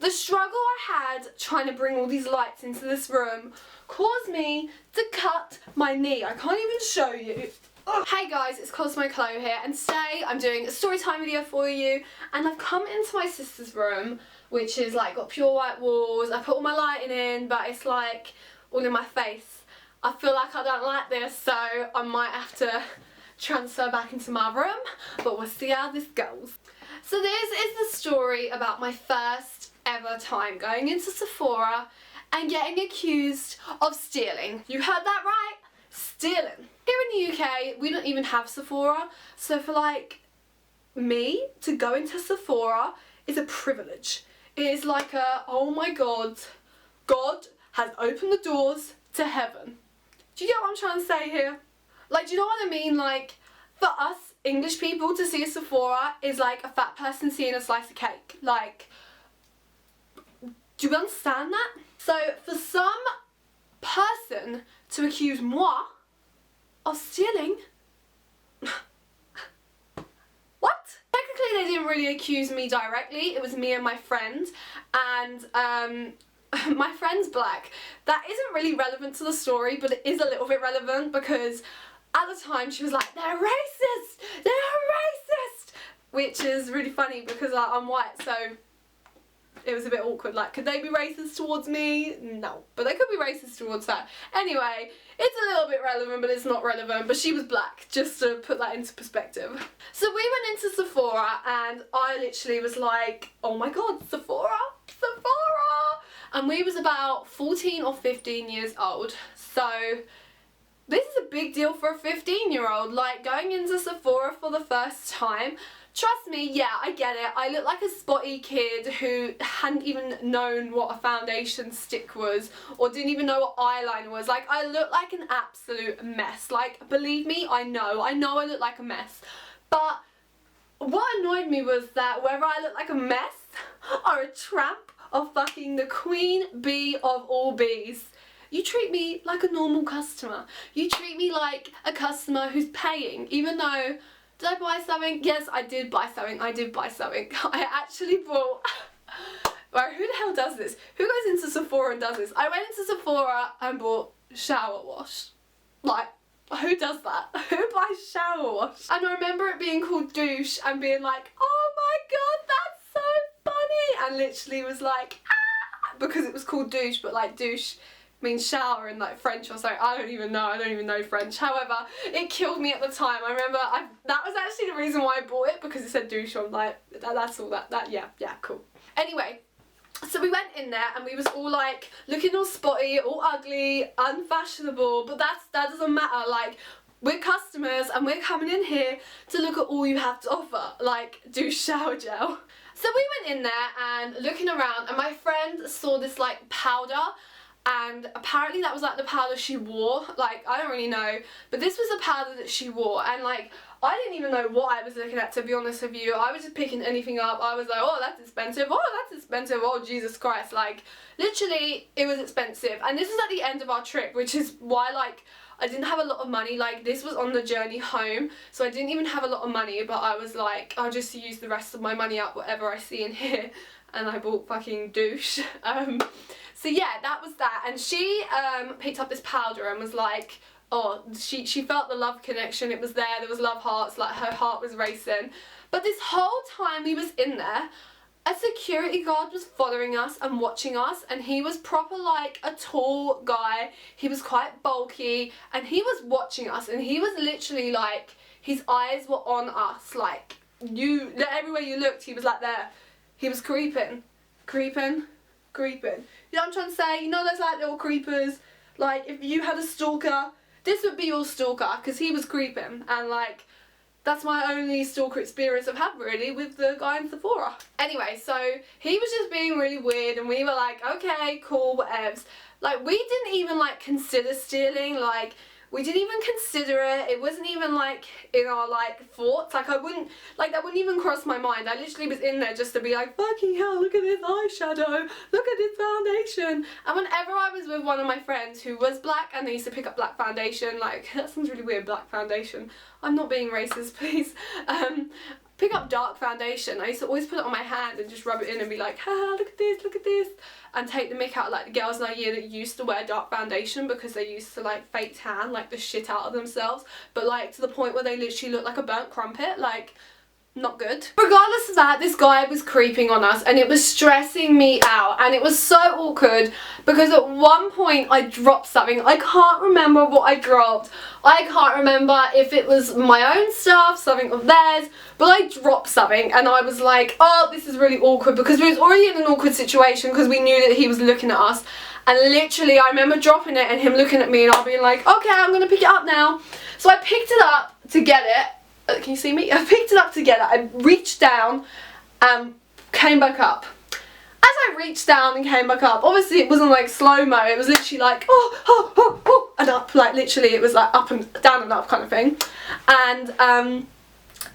The struggle I had trying to bring all these lights into this room caused me to cut my knee. I can't even show you. Ugh. Hey guys, it's Cosmo Chloe here, and today I'm doing a story time video for you, and I've come into my sister's room, which is like got pure white walls. I put all my lighting in, but it's like all in my face. I feel like I don't like this, so I might have to transfer back into my room, but we'll see how this goes. So this is the story about my first ever time going into Sephora and getting accused of stealing. You heard that right, stealing. Here in the UK, we don't even have Sephora, so for like me to go into Sephora is a privilege. It is like a, oh my god, God has opened the doors to heaven. Do you get what I'm trying to say here? Like, do you know what I mean? Like, for us English people to see a Sephora is like a fat person seeing a slice of cake. Like, do you understand that? So for some person to accuse moi of stealing, what? Technically they didn't really accuse me directly, it was me and my friend, and my friend's black. That isn't really relevant to the story, but it is a little bit relevant because at the time she was like, they're racist! They're racist! Which is really funny because I'm white, so it was a bit awkward. Like, could they be racist towards me? No. But they could be racist towards her. Anyway, it's a little bit relevant, but it's not relevant. But she was black, just to put that into perspective. So we went into Sephora and I literally was like, oh my god, Sephora! Sephora! And we was about 14 or 15 years old. So this is a big deal for a 15-year-old, like going into Sephora for the first time. Trust me, yeah, I get it. I look like a spotty kid who hadn't even known what a foundation stick was or didn't even know what eyeliner was. Like, I look like an absolute mess. Like, believe me, I know I look like a mess. But what annoyed me was that whether I look like a mess or a tramp or fucking the queen bee of all bees, you treat me like a normal customer. You treat me like a customer who's paying, even though, did I buy something? Yes, I did buy something. I did buy something. I actually bought, right, who the hell does this? Who goes into Sephora and does this? I went into Sephora and bought shower wash. Like, who does that? Who buys shower wash? And I remember it being called douche and being like, oh my god, that's so funny. And literally was like, ah, because it was called douche, but like douche means shower in like French or something. I don't even know French. However, it killed me at the time. I remember that was actually the reason why I bought it, because it said douche. I'm like, that's all that yeah, cool. Anyway, so we went in there and we was all like looking all spotty, all ugly, unfashionable, but that doesn't matter. Like, we're customers and we're coming in here to look at all you have to offer, like douche shower gel. So we went in there and looking around, and my friend saw this like powder, and apparently that was like the powder she wore. Like, I don't really know, but this was the powder that she wore, and like I didn't even know what I was looking at, to be honest with you. I was just picking anything up. I was like, oh, that's expensive, oh, that's expensive, oh Jesus Christ. Like, literally it was expensive. And this was at the end of our trip, which is why like I didn't have a lot of money. Like, this was on the journey home, so I didn't even have a lot of money, but I was like, I'll just use the rest of my money up whatever I see in here, and I bought fucking douche. So yeah, that was that, and she picked up this powder and was like, oh, she felt the love connection. It was there was love hearts, like her heart was racing. But this whole time we was in there, a security guard was following us and watching us, and he was proper like a tall guy. He was quite bulky, and he was watching us, and he was literally like, his eyes were on us, like, everywhere you looked he was like there. He was creeping. You know what I'm trying to say? You know those like little creepers? Like, if you had a stalker, this would be your stalker, because he was creeping, and like, that's my only stalker experience I've had really with the guy in Sephora. Anyway, so he was just being really weird, and we were like, okay, cool, whatevs. Like, we didn't even like consider stealing. Like, we didn't even consider it. It wasn't even like in our like thoughts. Like, that wouldn't even cross my mind. I literally was in there just to be like, fucking hell, look at this eyeshadow, look at this foundation. And whenever I was with one of my friends who was black and they used to pick up black foundation, like, that sounds really weird, black foundation. I'm not being racist, please. pick up dark foundation, I used to always put it on my hand and just rub it in and be like, haha, look at this, and take the mick out like the girls in our year that used to wear dark foundation because they used to like fake tan like the shit out of themselves, but like to the point where they literally look like a burnt crumpet, like not good. Regardless of that, this guy was creeping on us and it was stressing me out, and it was so awkward because at one point I dropped something. I can't remember what I dropped. I can't remember if it was my own stuff, something of theirs, but I dropped something and I was like, oh, this is really awkward, because we was already in an awkward situation because we knew that he was looking at us, and literally I remember dropping it and him looking at me and I being like, okay, I'm gonna pick it up now. So I picked it up to get it. Can you see me? I picked it up to get it. I reached down and came back up. As I reached down and came back up, obviously it wasn't like slow-mo, it was literally like and up, like literally it was like up and down and up kind of thing. And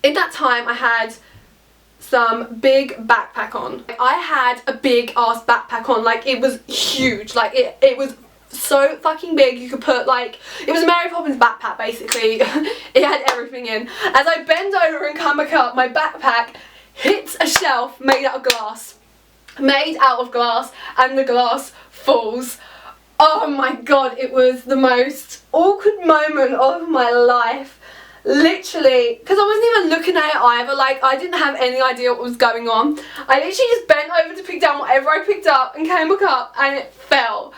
in that time I had some big backpack on. I had a big ass backpack on, like it was huge, like it was so fucking big. You could put like, it was a Mary Poppins backpack basically. It had everything in. As I bend over and come back up, my backpack hits a shelf made out of glass, and the glass falls. Oh my god, it was the most awkward moment of my life. Literally, because I wasn't even looking at it either, like I didn't have any idea what was going on. I literally just bent over to pick down whatever I picked up and came back up and it fell.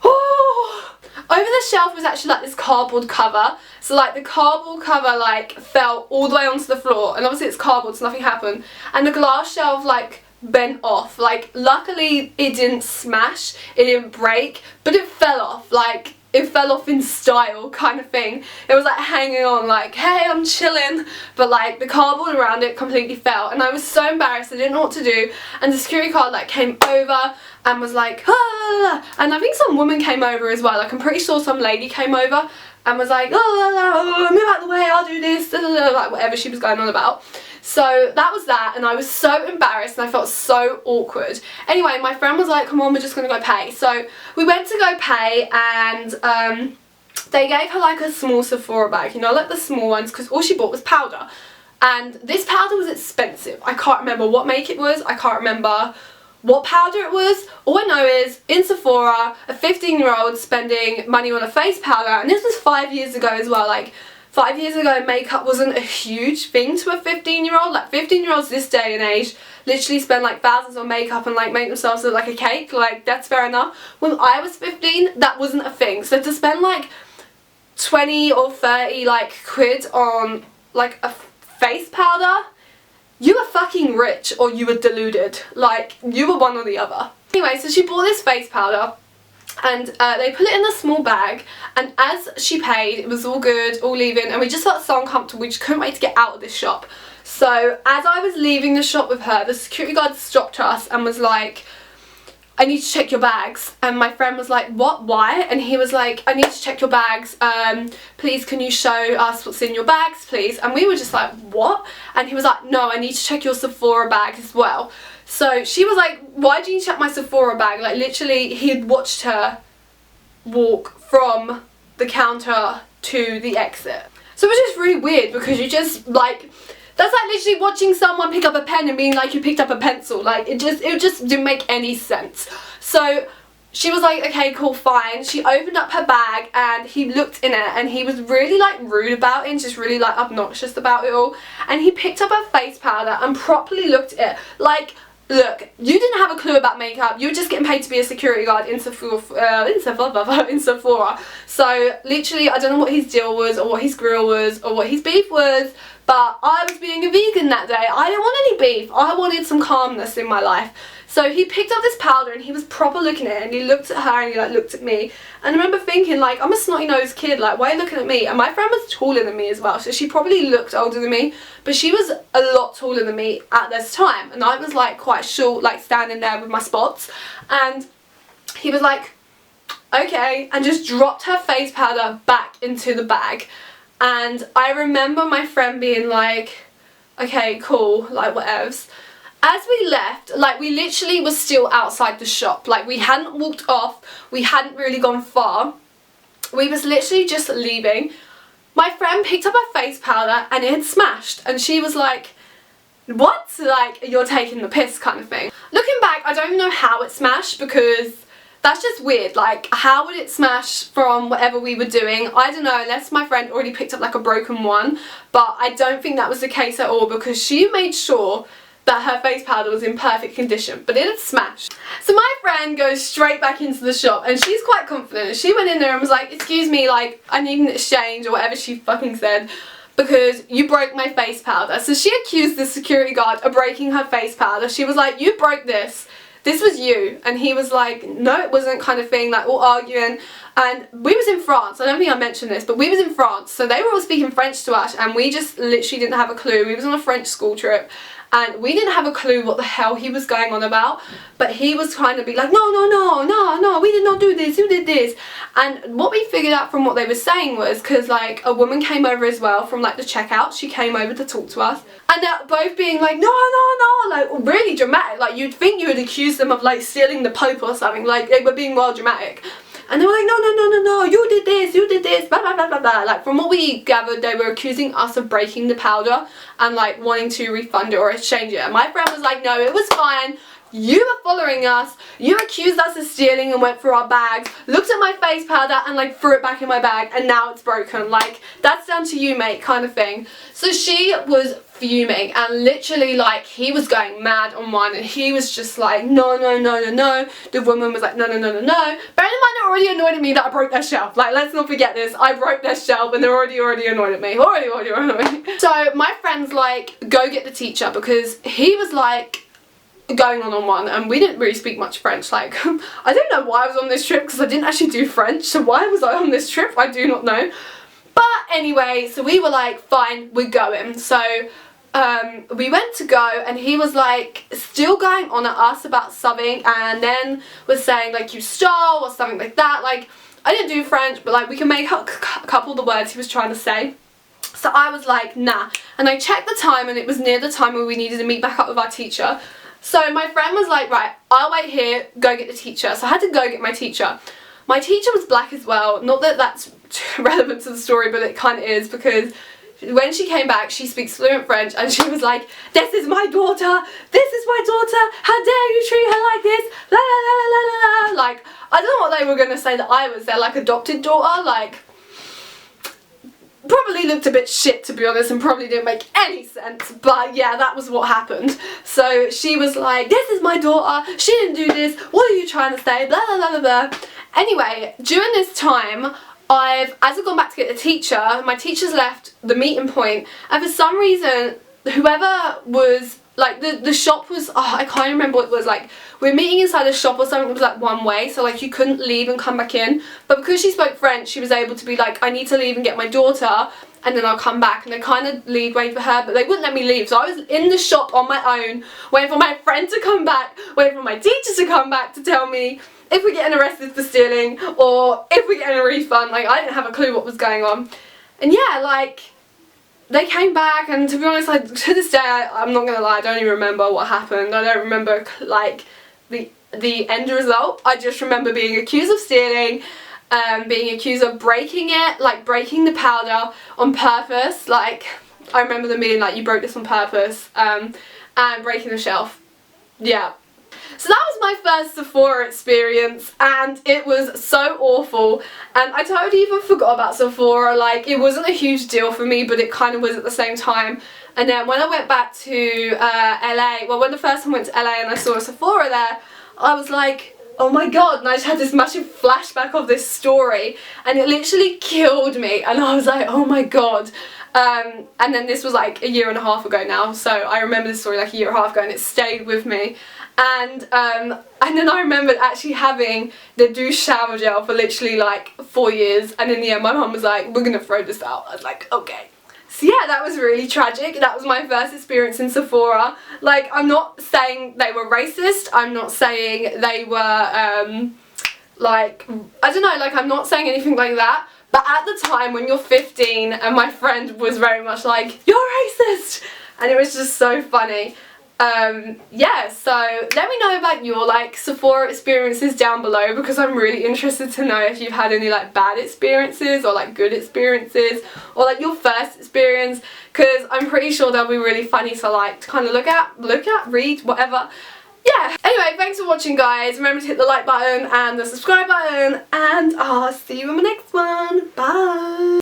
Oh. Over the shelf was actually like this cardboard cover, so like the cardboard cover like fell all the way onto the floor, and obviously it's cardboard so nothing happened, and the glass shelf like bent off. Like luckily it didn't smash, it didn't break, but it fell off, like it fell off in style kind of thing. It was like hanging on like, hey, I'm chilling, but like the cardboard around it completely fell, and I was so embarrassed, I didn't know what to do, and the security guard like came over and was like, ah, and I think some woman came over as well, like I'm pretty sure some lady came over and was like, oh, move out the way, I'll do this, like whatever she was going on about. So that was that, and I was so embarrassed and I felt so awkward. Anyway, my friend was like, come on, we're just gonna go pay. So we went to go pay, and they gave her like a small Sephora bag, you know, like the small ones, because all she bought was powder. And this powder was expensive. I can't remember what make it was, I can't remember what powder it was. All I know is in Sephora, a 15-year-old spending money on a face powder, and this was 5 years ago as well. Like 5 years ago makeup wasn't a huge thing to a 15-year-old. Like 15-year-olds this day and age literally spend like thousands on makeup and like make themselves look like a cake. Like that's fair enough. When I was 15, that wasn't a thing. So to spend like 20 or 30 like quid on like a face powder, you were fucking rich or you were deluded. Like you were one or the other. Anyway, so she bought this face powder, and they put it in a small bag, and as she paid, it was all good, all leaving, and we just felt so uncomfortable, we just couldn't wait to get out of this shop. So as I was leaving the shop with her, the security guard stopped us and was like, I need to check your bags. And my friend was like, what, why? And he was like, I need to check your bags, please can you show us what's in your bags please? And we were just like, what? And he was like, no, I need to check your Sephora bag as well. So she was like, why do you check my Sephora bag? Like literally he had watched her walk from the counter to the exit. So it was just really weird, because you just like, that's like literally watching someone pick up a pen and being like, you picked up a pencil. Like it just didn't make any sense. So she was like, okay, cool, fine. She opened up her bag and he looked in it, and he was really like rude about it and just really like obnoxious about it all. And he picked up her face powder and properly looked at it. Like, look, you didn't have a clue about makeup, you were just getting paid to be a security guard in Sephora. So literally I don't know what his deal was or what his grill was or what his beef was, but I was being a vegan that day. I didn't want any beef, I wanted some calmness in my life. So he picked up this powder and he was proper looking at it, and he looked at her and he like looked at me, and I remember thinking like, I'm a snotty nosed kid, like why are you looking at me? And my friend was taller than me as well, so she probably looked older than me, but she was a lot taller than me at this time, and I was like quite short, like standing there with my spots. And he was like, okay, and just dropped her face powder back into the bag. And I remember my friend being like, okay, cool, like whatevs. As we left, like we literally was still outside the shop, like we hadn't walked off, we hadn't really gone far, we was literally just leaving. My friend picked up her face powder and it had smashed, and she was like, what? Like, you're taking the piss kind of thing. Looking back, I don't even know how it smashed because that's just weird. Like, how would it smash from whatever we were doing? I don't know, unless my friend already picked up like a broken one, but I don't think that was the case at all because she made sure that her face powder was in perfect condition, but it had smashed. So my friend goes straight back into the shop and she's quite confident. She went in there and was like, excuse me, like, I need an exchange or whatever she fucking said, because you broke my face powder. So she accused the security guard of breaking her face powder. She was like, you broke this. This was you. And he was like, no it wasn't, kind of thing, like all arguing. And we was in France, I don't think I mentioned this, but we was in France, so they were all speaking French to us and we just literally didn't have a clue. We was on a French school trip and we didn't have a clue what the hell he was going on about, but he was trying to be like, no, we did not do this, you did this. And what we figured out from what they were saying was, because like a woman came over as well from like the checkout, she came over to talk to us, and they're both being like, no, like really dramatic, like you'd think you would accuse them of like stealing the Pope or something, like they were being well dramatic. And they were like, no, you did this, blah, blah, blah, blah, blah. Like, from what we gathered, they were accusing us of breaking the powder and, like, wanting to refund it or exchange it. And my friend was like, no, it was fine. You were following us, you accused us of stealing and went through our bags, looked at my face powder and like threw it back in my bag and now it's broken. Like, that's down to you, mate, kind of thing. So she was fuming and literally like he was going mad on one and he was just like, no. The woman was like, no. Bearing in mind it already annoyed me that I broke their shelf. Like, let's not forget this. I broke their shelf and they're already annoyed at me. Already annoyed me. So my friend's like, go get the teacher, because he was like going on one and we didn't really speak much French. Like, I don't know why I was on this trip because I didn't actually do French, so why was I on this trip? I do not know. But anyway, so we were like, fine, we're going. So we went to go and he was like still going on at us about something and then was saying like you stole or something like that. Like, I didn't do French, but like we can make out a couple of the words he was trying to say. So I was like, nah. And I checked the time and it was near the time where we needed to meet back up with our teacher. So my friend was like, right, I'll wait here, go get the teacher. So I had to go get my teacher. My teacher was black as well. Not that that's relevant to the story, but it kind of is, because when she came back, she speaks fluent French and she was like, this is my daughter, how dare you treat her like this, la la la la la la. Like, I don't know what they were going to say that I was their like adopted daughter, like, probably looked a bit shit to be honest and probably didn't make any sense, but yeah, that was what happened. So she was like, this is my daughter, she didn't do this, what are you trying to say, blah blah blah blah blah. Anyway, during this time, as I've gone back to get the teacher, my teacher's left the meeting point and for some reason whoever was like the shop was, I can't remember what it was, like we were meeting inside a shop or something that was like one way, so like you couldn't leave and come back in, but because she spoke French she was able to be like, I need to leave and get my daughter and then I'll come back, and they kind of waited for her but they wouldn't let me leave, so I was in the shop on my own waiting for my friend to come back, waiting for my teacher to come back to tell me if we're getting arrested for stealing or if we're getting a refund. Like, I didn't have a clue what was going on. And yeah, like, they came back and to be honest, like, to this day, I'm not gonna lie, I don't even remember what happened. I don't remember like the end result. I just remember being accused of stealing, being accused of breaking it, like breaking the powder on purpose. Like, I remember them being like, you broke this on purpose, and breaking the shelf. Yeah. So that was my first Sephora experience and it was so awful, and I totally even forgot about Sephora. Like, it wasn't a huge deal for me but it kind of was at the same time. And then when I went back to LA, well, when the first time I went to LA and I saw a Sephora there, I was like, oh my god, and I just had this massive flashback of this story and it literally killed me and I was like, oh my god. And then this was like a year and a half ago now, so I remember this story like a year and a half ago and it stayed with me. And then I remembered actually having the douche shower gel for literally like 4 years, and in the end my mum was like, we're gonna throw this out. I was like, okay. So yeah, that was really tragic. That was my first experience in Sephora. Like, I'm not saying they were racist, I'm not saying they were like, I don't know, like I'm not saying anything like that, but at the time when you're 15 and my friend was very much like, you're racist, and it was just so funny. Yeah, so let me know about your like Sephora experiences down below, because I'm really interested to know if you've had any like bad experiences or like good experiences, or like your first experience, because I'm pretty sure they'll be really funny to like to kind of look at, read, whatever. Yeah, anyway, thanks for watching guys. Remember to hit the like button and the subscribe button, and I'll see you in my next one. Bye!